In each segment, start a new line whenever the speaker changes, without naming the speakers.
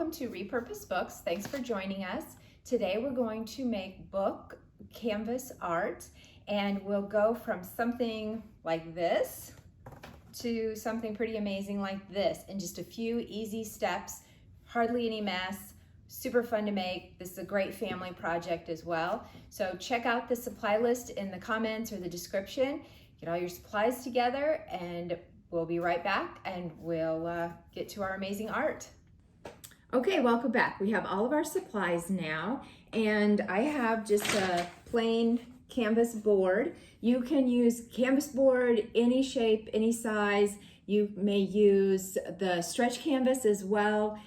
welcome to Repurposed Books. Thanks for joining us. Today we're going to make book canvas art, and we'll go from something like this to something pretty amazing like this in just a few easy steps, hardly any mess, super fun to make. This is a great family project as well. So check out the supply list in the comments or the description. Get all your supplies together and we'll be right back and we'll get to our amazing art. Okay, welcome back. We have all of our supplies now, and I have just a plain canvas board. You can use canvas board, any shape, any size. You may use the stretch canvas as well.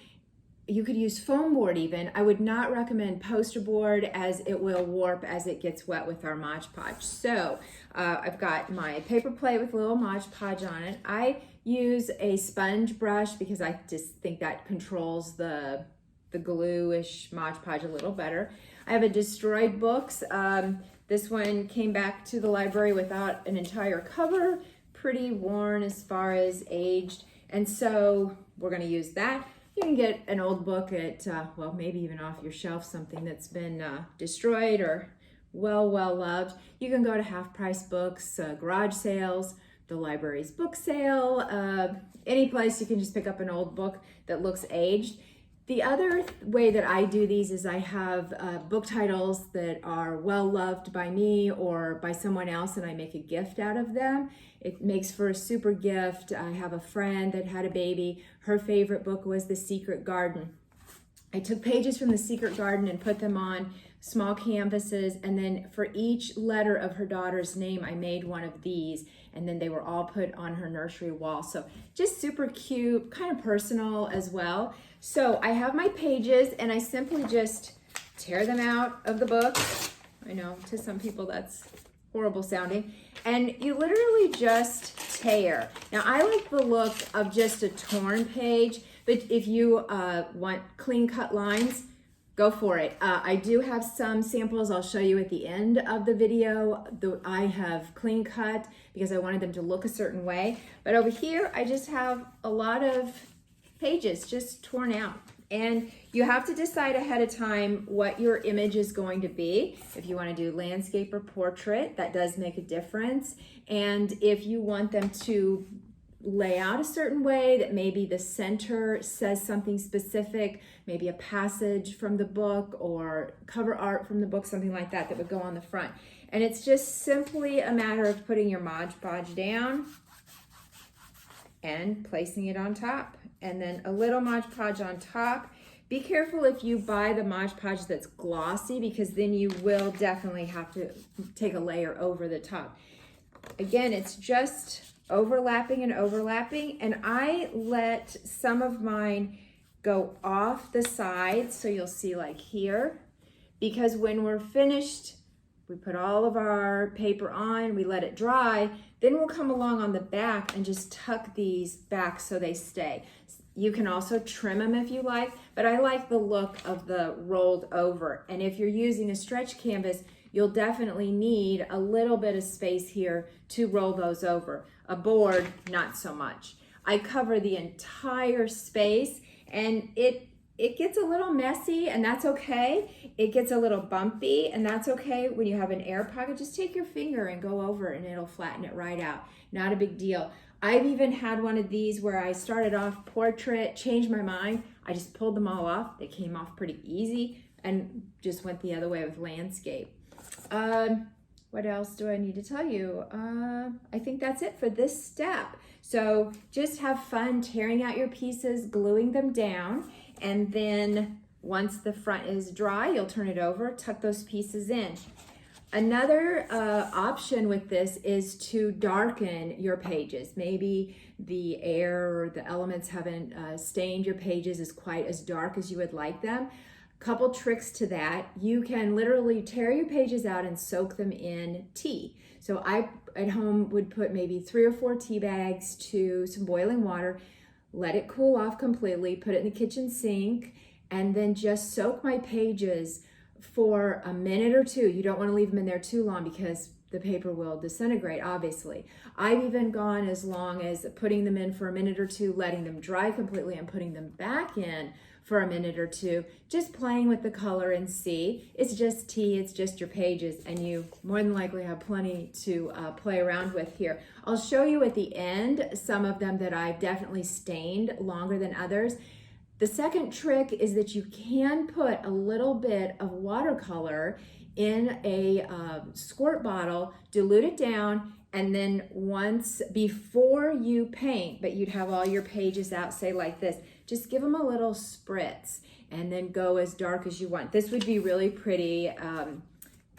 You could use foam board even. I would not recommend poster board as it will warp as it gets wet with our Mod Podge. So I've got my paper plate with a little Mod Podge on it. I use a sponge brush because I just think that controls the glue-ish Mod Podge a little better. I have a Destroyed Books. This one came back to the library without an entire cover, pretty worn as far as aged, and so we're going to use that. You can get an old book at, well, maybe even off your shelf, something that's been destroyed or well loved. You can go to half-price books, garage sales, the library's book sale, any place you can just pick up an old book that looks aged. The other way that I do these is I have book titles that are well loved by me or by someone else, and I make a gift out of them. It makes for a super gift. I have a friend that had a baby. Her favorite book was The Secret Garden. I took pages from The Secret Garden and put them on small canvases, and then for each letter of her daughter's name, I made one of these, and then they were all put on her nursery wall. So just super cute, kind of personal as well. So I have my pages, and I simply just tear them out of the book. I know to some people that's horrible sounding. And you literally just tear. Now I like the look of just a torn page, but if you want clean cut lines, go for it. I do have some samples I'll show you at the end of the video. I have clean cut because I wanted them to look a certain way. But over here, I just have a lot of pages just torn out. And you have to decide ahead of time what your image is going to be. If you want to do landscape or portrait, that does make a difference. And if you want them to lay out a certain way, that maybe the center says something specific, maybe a passage from the book or cover art from the book, something like that, that would go on the front. And it's just simply a matter of putting your Mod Podge down and placing it on top. And then a little Mod Podge on top. Be careful if you buy the Mod Podge that's glossy, because then you will definitely have to take a layer over the top. Again, it's just overlapping and overlapping, and I let some of mine go off the sides, so you'll see like here, because when we're finished, we put all of our paper on, we let it dry, then we'll come along on the back and just tuck these back so they stay. You can also trim them if you like, but I like the look of the rolled over. And if you're using a stretch canvas, you'll definitely need a little bit of space here to roll those over. A board, not so much. I cover the entire space, and it gets a little messy, and that's okay. It gets a little bumpy, and that's okay. When you have an air pocket, just take your finger and go over and it'll flatten it right out. Not a big deal. I've even had one of these where I started off portrait, changed my mind. I just pulled them all off. They came off pretty easy and just went the other way with landscape. What else do I need to tell you? I think that's it for this step. So just have fun tearing out your pieces, gluing them down, and then once the front is dry, you'll turn it over, tuck those pieces in. Another option with this is to darken your pages. Maybe the air or the elements haven't stained your pages as quite as dark as you would like them. Couple tricks to that. You can literally tear your pages out and soak them in tea. So I at home would put maybe 3 or 4 tea bags to some boiling water, let it cool off completely, put it in the kitchen sink, and then just soak my pages for a minute or two. You don't want to leave them in there too long because the paper will disintegrate, obviously. I've even gone as long as putting them in for a minute or two, letting them dry completely, and putting them back in for a minute or two, just playing with the color and see. It's just tea, it's just your pages, and you more than likely have plenty to play around with here. I'll show you at the end some of them that I've definitely stained longer than others. The second trick is that you can put a little bit of watercolor in a squirt bottle, dilute it down, and then once before you paint, but you'd have all your pages out, say like this, just give them a little spritz and then go as dark as you want. This would be really pretty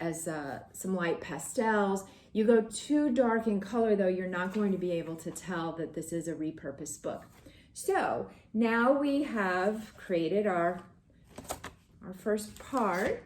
as some light pastels. You go too dark in color though, you're not going to be able to tell that this is a repurposed book. So now we have created our first part,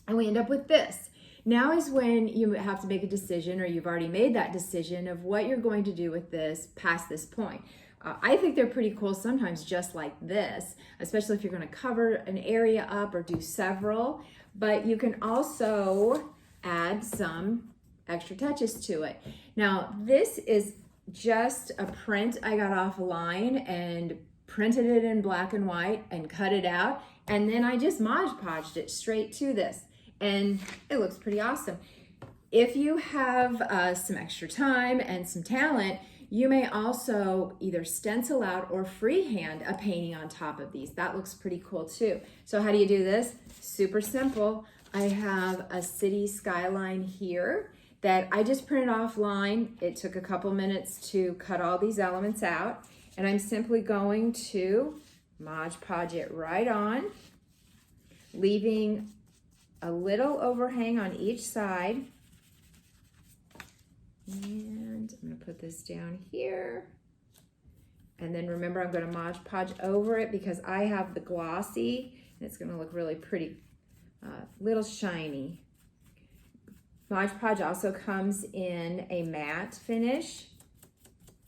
and we end up with this. Now is when you have to make a decision, or you've already made that decision, of what you're going to do with this past this point. I think they're pretty cool sometimes just like this, especially if you're going to cover an area up or do several, but you can also add some extra touches to it. Now this is just a print I got offline and printed it in black and white and cut it out, and then I just Mod Podged it straight to this. And it looks pretty awesome. If you have some extra time and some talent, you may also either stencil out or freehand a painting on top of these. That looks pretty cool too. So how do you do this? Super simple. I have a city skyline here that I just printed offline. It took a couple minutes to cut all these elements out, and I'm simply going to Mod Podge it right on, leaving a little overhang on each side. And I'm gonna put this down here. And then remember, I'm gonna Mod Podge over it because I have the glossy, and it's gonna look really pretty, little shiny. Mod Podge also comes in a matte finish.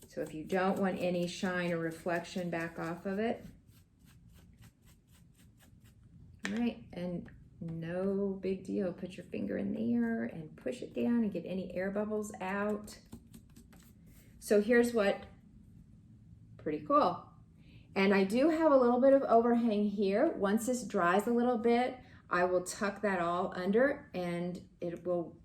So if you don't want any shine or reflection back off of it. All right, and no big deal. Put your finger in there and push it down and get any air bubbles out. So here's what, pretty cool. And I do have a little bit of overhang here. Once this dries a little bit, I will tuck that all under and it will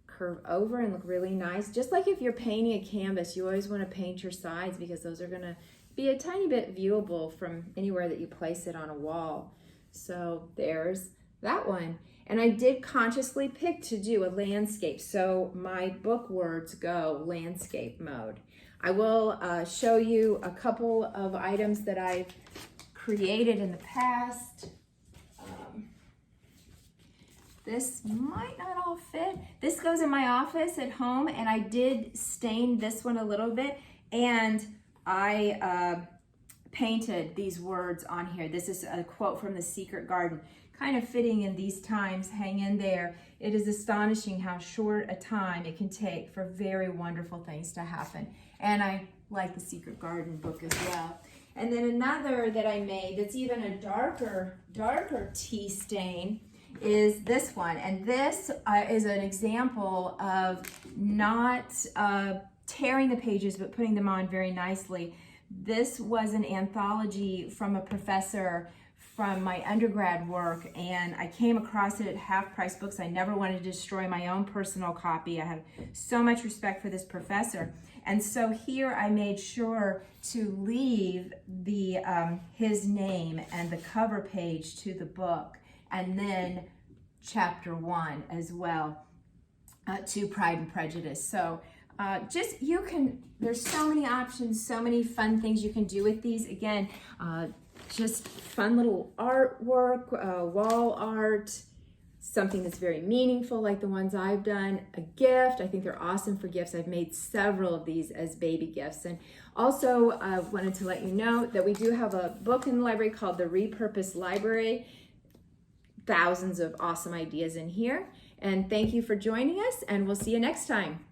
curve over and look really nice. Just like if you're painting a canvas, you always want to paint your sides because those are gonna be a tiny bit viewable from anywhere that you place it on a wall. So there's that one. And I did consciously pick to do a landscape. So my book words go landscape mode. I will show you a couple of items that I've created in the past. This might not all fit. This goes in my office at home, and I did stain this one a little bit, and I painted these words on here. This is a quote from The Secret Garden, kind of fitting in these times. Hang in there. It is astonishing how short a time it can take for very wonderful things to happen. And I like The Secret Garden book as well. And then another that I made that's even a darker tea stain is this one. And this is an example of not tearing the pages, but putting them on very nicely. This was an anthology from a professor from my undergrad work, and I came across it at Half Price Books. I never wanted to destroy my own personal copy. I have so much respect for this professor. And so here I made sure to leave the his name and the cover page to the book, and then chapter 1 as well to Pride and Prejudice. So just, you can, there's so many options, so many fun things you can do with these. Again, just fun little artwork, wall art, something that's very meaningful like the ones I've done, a gift. I think they're awesome for gifts. I've made several of these as baby gifts. And also wanted to let you know that we do have a book in the library called the Repurposed Library. Thousands of awesome ideas in here. And thank you for joining us, and we'll see you next time.